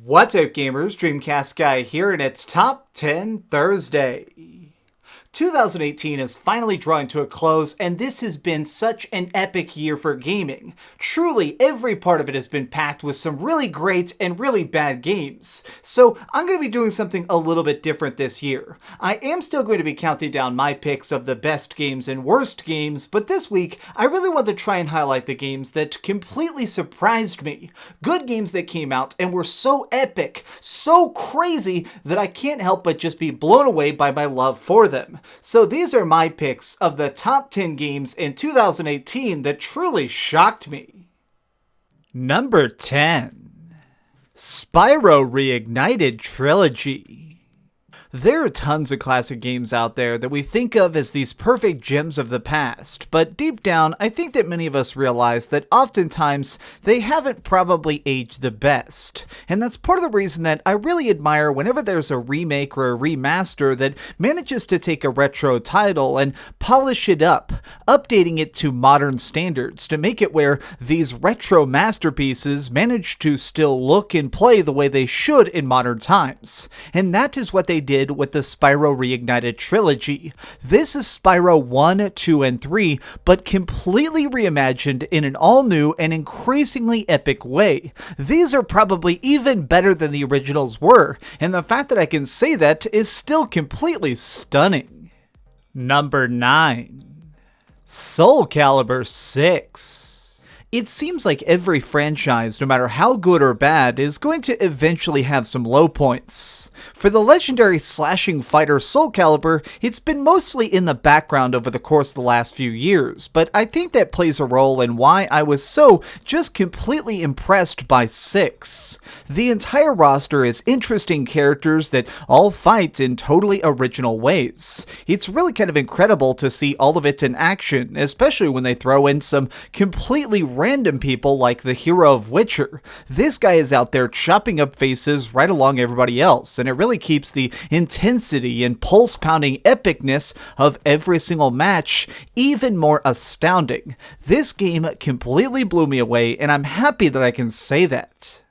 What's up, gamers? Dreamcastguy here, and it's Top 10 Thursday. 2018 is finally drawing to a close, and this has been such an epic year for gaming. Truly, every part of it has been packed with some really great and really bad games. So I'm going to be doing something a little bit different this year. I am still going to be counting down my picks of the best games and worst games, but this week I really want to try and highlight the games that completely surprised me. Good games that came out and were so epic, so crazy, that I can't help but just be blown away by my love for them. So these are my picks of the top 10 games in 2018 that truly shocked me. Number 10. Spyro Reignited Trilogy. There are tons of classic games out there that we think of as these perfect gems of the past, but deep down, I think that many of us realize that oftentimes they haven't probably aged the best. And that's part of the reason that I really admire whenever there's a remake or a remaster that manages to take a retro title and polish it up, updating it to modern standards to make it where these retro masterpieces manage to still look and play the way they should in modern times. And that is what they did with the Spyro Reignited Trilogy. This is Spyro 1, 2, and 3, but completely reimagined in an all-new and increasingly epic way. These are probably even better than the originals were, and the fact that I can say that is still completely stunning. Number 9. Soulcalibur VI. It seems like every franchise, no matter how good or bad, is going to eventually have some low points. For the legendary slashing fighter Soulcalibur, it's been mostly in the background over the course of the last few years, but I think that plays a role in why I was so just completely impressed by 6. The entire roster is interesting characters that all fight in totally original ways. It's really kind of incredible to see all of it in action, especially when they throw in some completely random people like the hero of Witcher. This guy is out there chopping up faces right along everybody else, and it really keeps the intensity and pulse-pounding epicness of every single match even more astounding. This game completely blew me away, and I'm happy that I can say that.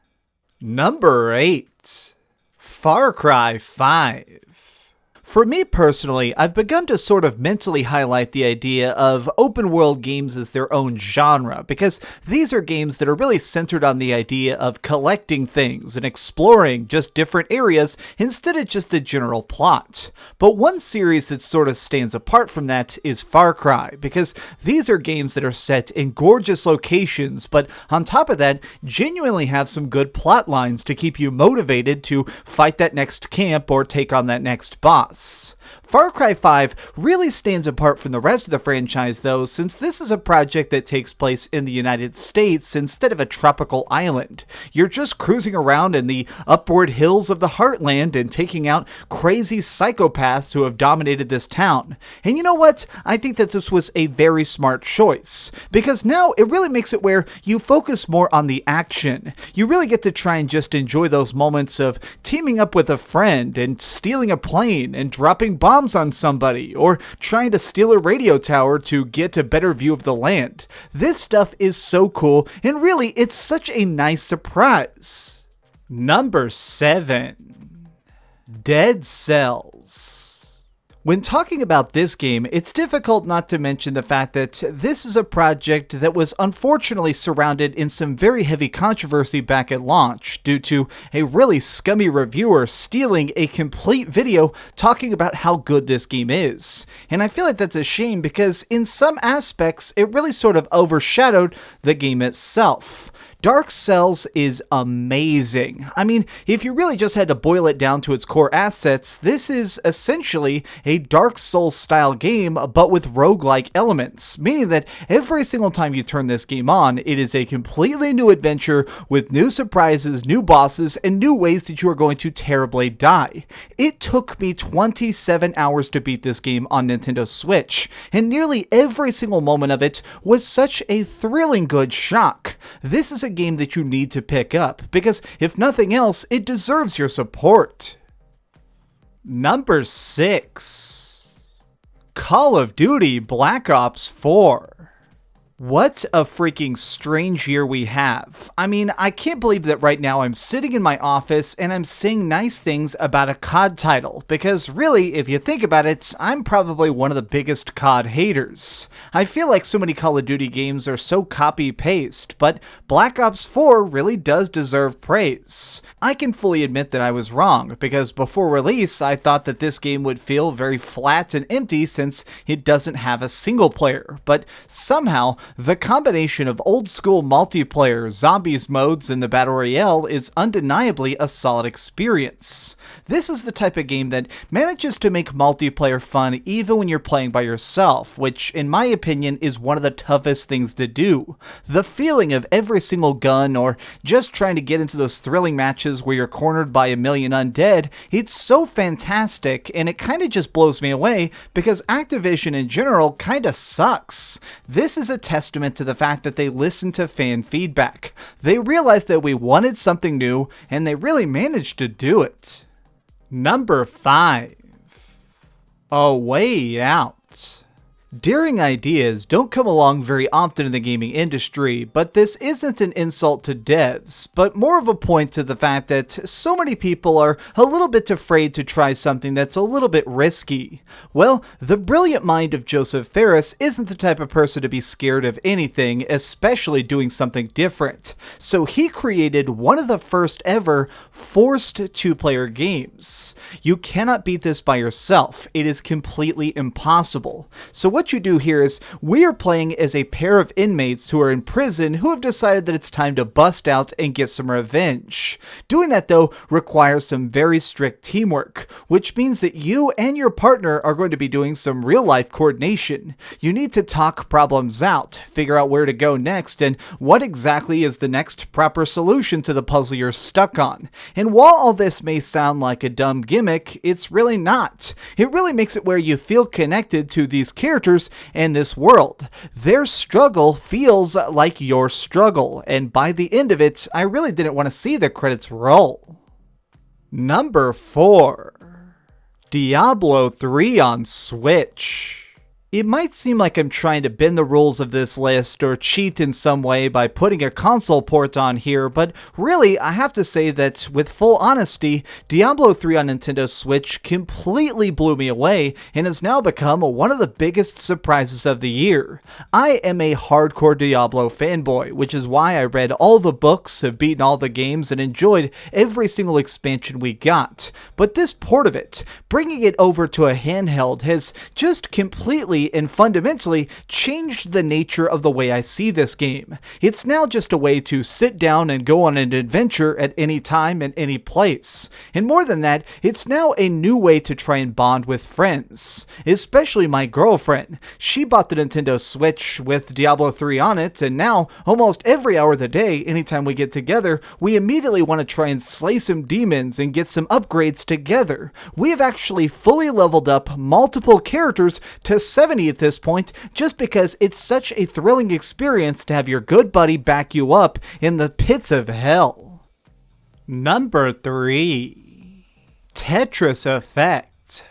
Number 8. Far Cry 5. For me personally, I've begun to sort of mentally highlight the idea of open world games as their own genre, because these are games that are really centered on the idea of collecting things and exploring just different areas instead of just the general plot. But one series that sort of stands apart from that is Far Cry, because these are games that are set in gorgeous locations, but on top of that, genuinely have some good plot lines to keep you motivated to fight that next camp or take on that next boss. Far Cry 5 really stands apart from the rest of the franchise though, since this is a project that takes place in the United States instead of a tropical island. You're just cruising around in the upward hills of the Heartland and taking out crazy psychopaths who have dominated this town. And you know what? I think that this was a very smart choice, because now it really makes it where you focus more on the action. You really get to try and just enjoy those moments of teaming up with a friend and stealing a plane and dropping bombs on somebody, or trying to steal a radio tower to get a better view of the land. This stuff is so cool, and really, it's such a nice surprise. Number 7. Dead Cells. When talking about this game, it's difficult not to mention the fact that this is a project that was unfortunately surrounded in some very heavy controversy back at launch due to a really scummy reviewer stealing a complete video talking about how good this game is. And I feel like that's a shame because in some aspects, it really sort of overshadowed the game itself. Dark Cells is amazing. I mean, if you really just had to boil it down to its core assets, this is essentially a Dark Souls style game, but with roguelike elements, meaning that every single time you turn this game on, it is a completely new adventure with new surprises, new bosses, and new ways that you are going to terribly die. It took me 27 hours to beat this game on Nintendo Switch, and nearly every single moment of it was such a thrilling good shock. This is a game that you need to pick up, because if nothing else, it deserves your support. Number 6. Call of Duty Black Ops 4. What a freaking strange year we have. I mean, I can't believe that right now I'm sitting in my office and I'm saying nice things about a COD title, because really, if you think about it, I'm probably one of the biggest COD haters. I feel like so many Call of Duty games are so copy-paste, but Black Ops 4 really does deserve praise. I can fully admit that I was wrong, because before release, I thought that this game would feel very flat and empty since it doesn't have a single player, but somehow, the combination of old-school multiplayer, zombies modes, and the Battle Royale is undeniably a solid experience. This is the type of game that manages to make multiplayer fun even when you're playing by yourself, which, in my opinion, is one of the toughest things to do. The feeling of every single gun, or just trying to get into those thrilling matches where you're cornered by a million undead, it's so fantastic, and it kinda just blows me away, because Activision in general kinda sucks. This is a testament to the fact that they listened to fan feedback. They realized that we wanted something new, and they really managed to do it. Number 5. A Way Out. Daring ideas don't come along very often in the gaming industry, but this isn't an insult to devs, but more of a point to the fact that so many people are a little bit afraid to try something that's a little bit risky. Well, the brilliant mind of Joseph Fares isn't the type of person to be scared of anything, especially doing something different. So he created one of the first ever forced two-player games. You cannot beat this by yourself. It is completely impossible. So what you do here is, we are playing as a pair of inmates who are in prison who have decided that it's time to bust out and get some revenge. Doing that, though, requires some very strict teamwork, which means that you and your partner are going to be doing some real-life coordination. You need to talk problems out, figure out where to go next, and what exactly is the next proper solution to the puzzle you're stuck on. And while all this may sound like a dumb gimmick, it's really not. It really makes it where you feel connected to these characters and this world. Their struggle feels like your struggle, and by the end of it, I really didn't want to see the credits roll. Number 4. Diablo 3 on Switch. It might seem like I'm trying to bend the rules of this list or cheat in some way by putting a console port on here, but really, I have to say that, with full honesty, Diablo 3 on Nintendo Switch completely blew me away and has now become one of the biggest surprises of the year. I am a hardcore Diablo fanboy, which is why I read all the books, have beaten all the games, and enjoyed every single expansion we got. But this port of it, bringing it over to a handheld, has just completely and fundamentally changed the nature of the way I see this game. It's now just a way to sit down and go on an adventure at any time and any place. And more than that, it's now a new way to try and bond with friends, especially my girlfriend. She bought the Nintendo Switch with Diablo 3 on it, and now, almost every hour of the day, anytime we get together, we immediately want to try and slay some demons and get some upgrades together. We have actually fully leveled up multiple characters to 70 at this point, just because it's such a thrilling experience to have your good buddy back you up in the pits of hell. Number 3. Tetris Effect.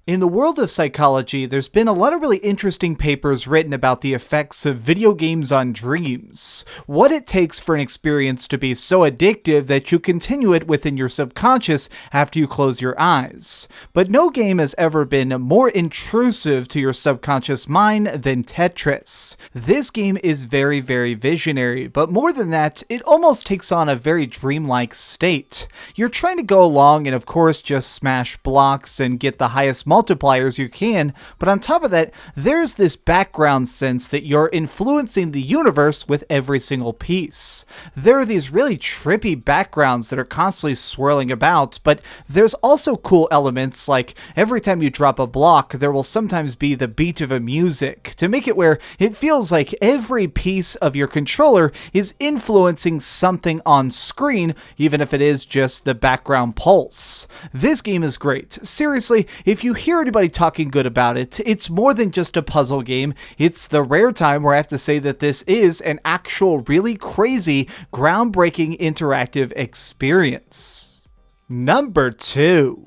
In the world of psychology, there's been a lot of really interesting papers written about the effects of video games on dreams. What it takes for an experience to be so addictive that you continue it within your subconscious after you close your eyes. But no game has ever been more intrusive to your subconscious mind than Tetris. This game is very, very visionary, but more than that, it almost takes on a very dreamlike state. You're trying to go along and of course just smash blocks and get the highest multipliers you can, but on top of that, there's this background sense that you're influencing the universe with every single piece. There are these really trippy backgrounds that are constantly swirling about, but there's also cool elements like every time you drop a block, there will sometimes be the beat of a music to make it where it feels like every piece of your controller is influencing something on screen, even if it is just the background pulse. This game is great. Seriously, if you hear anybody talking good about it, it's more than just a puzzle game. It's the rare time where I have to say that this is an actual really crazy, groundbreaking interactive experience. Number 2.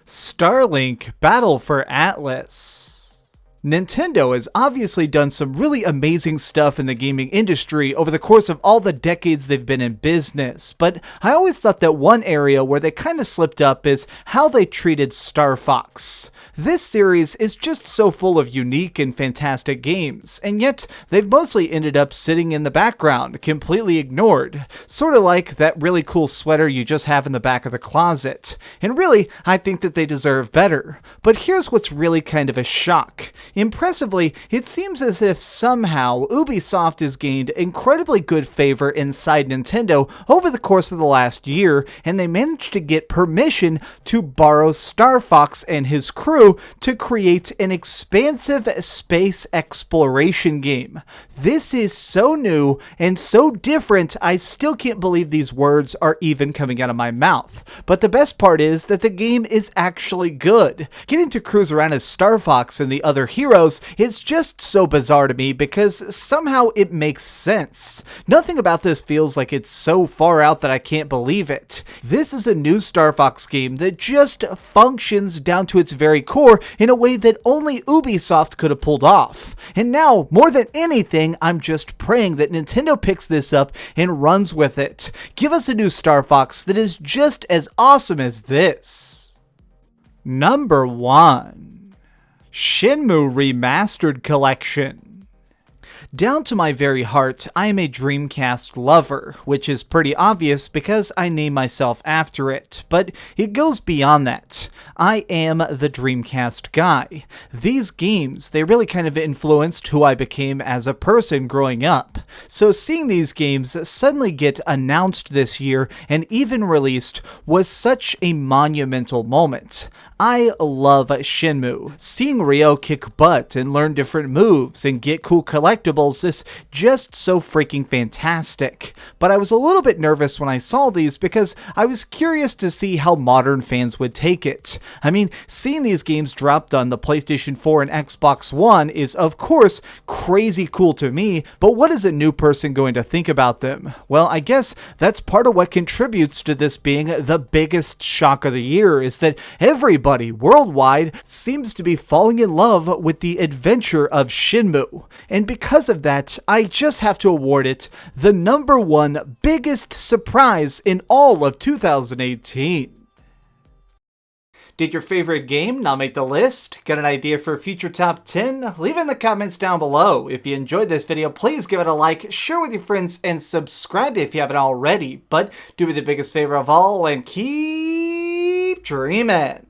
Starlink Battle for Atlas. Nintendo has obviously done some really amazing stuff in the gaming industry over the course of all the decades they've been in business, but I always thought that one area where they kind of slipped up is how they treated Star Fox. This series is just so full of unique and fantastic games, and yet they've mostly ended up sitting in the background, completely ignored, sort of like that really cool sweater you just have in the back of the closet. And really, I think that they deserve better. But here's what's really kind of a shock. Impressively, it seems as if somehow Ubisoft has gained incredibly good favor inside Nintendo over the course of the last year, and they managed to get permission to borrow Star Fox and his crew to create an expansive space exploration game. This is so new and so different, I still can't believe these words are even coming out of my mouth. But the best part is that the game is actually good. Getting to cruise around as Star Fox and the other heroes is just so bizarre to me because somehow it makes sense. Nothing about this feels like it's so far out that I can't believe it. This is a new Star Fox game that just functions down to its very core in a way that only Ubisoft could have pulled off. And now, more than anything, I'm just praying that Nintendo picks this up and runs with it. Give us a new Star Fox that is just as awesome as this. Number 1. Shenmue Remastered Collection. Down to my very heart, I am a Dreamcast lover, which is pretty obvious because I name myself after it, but it goes beyond that. I am the Dreamcast guy. These games, they really kind of influenced who I became as a person growing up. So seeing these games suddenly get announced this year and even released was such a monumental moment. I love Shenmue. Seeing Ryo kick butt and learn different moves and get cool collectibles is just so freaking fantastic. But I was a little bit nervous when I saw these because I was curious to see how modern fans would take it. I mean, seeing these games dropped on the PlayStation 4 and Xbox One is of course crazy cool to me, but what is a new person going to think about them? Well, I guess that's part of what contributes to this being the biggest shock of the year, is that everybody worldwide seems to be falling in love with the adventure of Shenmue. And because of that, I just have to award it the number 1 biggest surprise in all of 2018. Did your favorite game not make the list? Got an idea for a future top 10? Leave it in the comments down below. If you enjoyed this video, please give it a like, share with your friends, and subscribe if you haven't already. But do me the biggest favor of all and keep dreaming.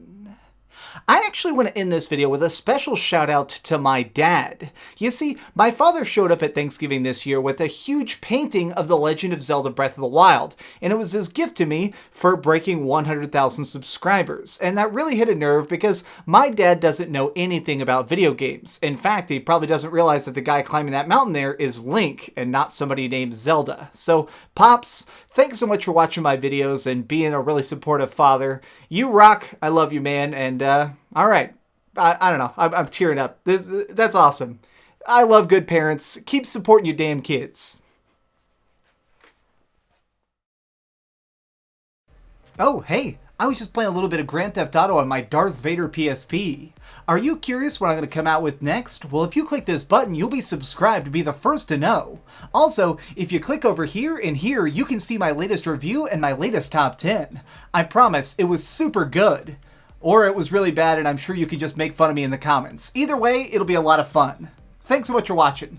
I actually want to end this video with a special shout out to my dad. You see, my father showed up at Thanksgiving this year with a huge painting of The Legend of Zelda Breath of the Wild, and it was his gift to me for breaking 100,000 subscribers. And that really hit a nerve because my dad doesn't know anything about video games. In fact, he probably doesn't realize that the guy climbing that mountain there is Link and not somebody named Zelda. So, Pops, thanks so much for watching my videos and being a really supportive father. You rock. I love you, man. And, all right. I don't know. I'm tearing up. That's awesome. I love good parents. Keep supporting your damn kids. Oh, hey. I was just playing a little bit of Grand Theft Auto on my Darth Vader PSP. Are you curious what I'm going to come out with next? Well, if you click this button, you'll be subscribed to be the first to know. Also, if you click over here and here, you can see my latest review and my latest top 10. I promise, it was super good. Or it was really bad and I'm sure you can just make fun of me in the comments. Either way, it'll be a lot of fun. Thanks so much for watching.